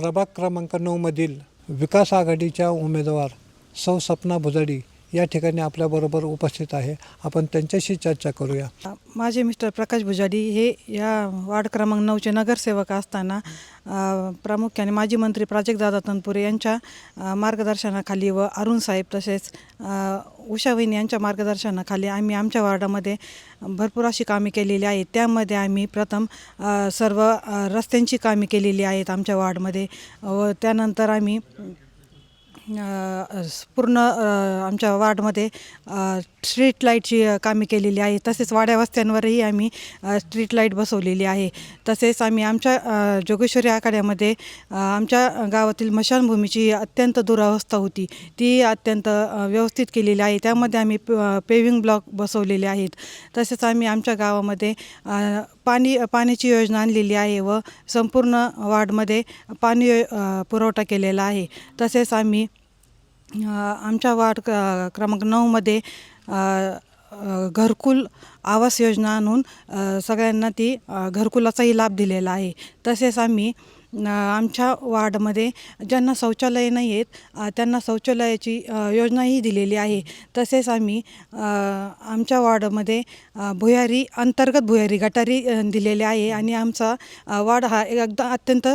प्रभाग क्रमांक 9 मधील विकास आघाडीच्या उमेदवार सौ सपना भुजाडी या ठिकाणी आपल्याबरोबर उपस्थित आहे। आपण त्यांच्याशी चर्चा करूया। माझे मिस्टर प्रकाश भुजाडी हे या वार्ड क्रमांक 9चे नगरसेवक असताना प्रामुख्याने माजी मंत्री प्राजक्तदादा तनपुरे यांच्या मार्गदर्शनाखाली व अरुण साहेब तसेच उषा वहिनी यांच्या मार्गदर्शनाखाली आम्ही आमच्या वार्डामध्ये भरपूर अशी कामे केलेली आहेत। त्यामध्ये आम्ही प्रथम सर्व रस्त्यांची कामे केलेली आहेत आमच्या वार्डमध्ये व त्यानंतर आम्ही पूर्ण आमच्या वार्डमध्ये स्ट्रीट लाईटची कामे केलेली आहे। तसेच वाड्या वस्त्यांवरही आम्ही स्ट्रीट लाईट बसवलेली आहे। तसेच आम्ही आमच्या जोगेश्वरी आखाड्यामध्ये आमच्या गावातील स्मशानभूमीची अत्यंत दुरावस्था होती, ती अत्यंत व्यवस्थित केलेली आहे। त्यामध्ये आम्ही पेव्हिंग ब्लॉक बसवलेले आहेत। तसेच आम्ही आमच्या गावामध्ये पाण्याची योजना आणलेली आहे व संपूर्ण वार्डमध्ये पाणी पुरवठा केलेला आहे। तसेच आम्ही आमच्या वार्ड क्रमांक 9मध्ये घरकुल आवास योजना आणून सगळ्यांना ती घरकुलाचाही लाभ दिलेला आहे। तसेच आम्ही आमच्या वार्डमध्ये ज्यांना शौचालय नाही आहेत त्यांना शौचालयाची योजनाही दिलेली आहे। तसेच आम्ही आमच्या वार्डमध्ये अंतर्गत भुयारी गटारी दिलेले आहे आणि आमचा वार्ड हा एकदम अत्यंत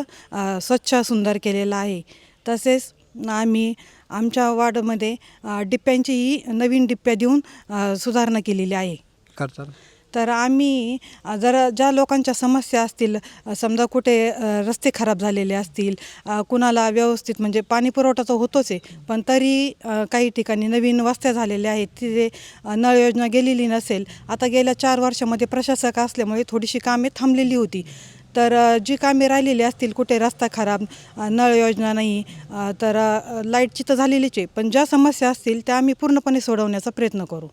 स्वच्छ सुंदर केलेला आहे। तसेच आम्ही आमच्या वार्डमध्ये डिप्प्यांचीही नवीन डिप्प्या देऊन सुधारणा केलेली आहे। तर आम्ही ज्या लोकांच्या समस्या असतील, समजा कुठे रस्ते खराब झालेले असतील, कुणाला व्यवस्थित म्हणजे पाणी पुरवठा तर होतोच आहे, पण तरी काही ठिकाणी नवीन वस्त्या झालेल्या आहेत, तिथे नळ योजना गेलेली नसेल। आता गेल्या 4 वर्षामध्ये प्रशासक असल्यामुळे थोडीशी कामे थांबलेली होती। तर जी कामे राहिलेली असतील, कुठे रस्ता खराब, नळ योजना नाही, तर लाईटची तर झालेलीच आहे, पण ज्या समस्या असतील त्या आम्ही पूर्णपणे सोडवण्याचा प्रयत्न करू।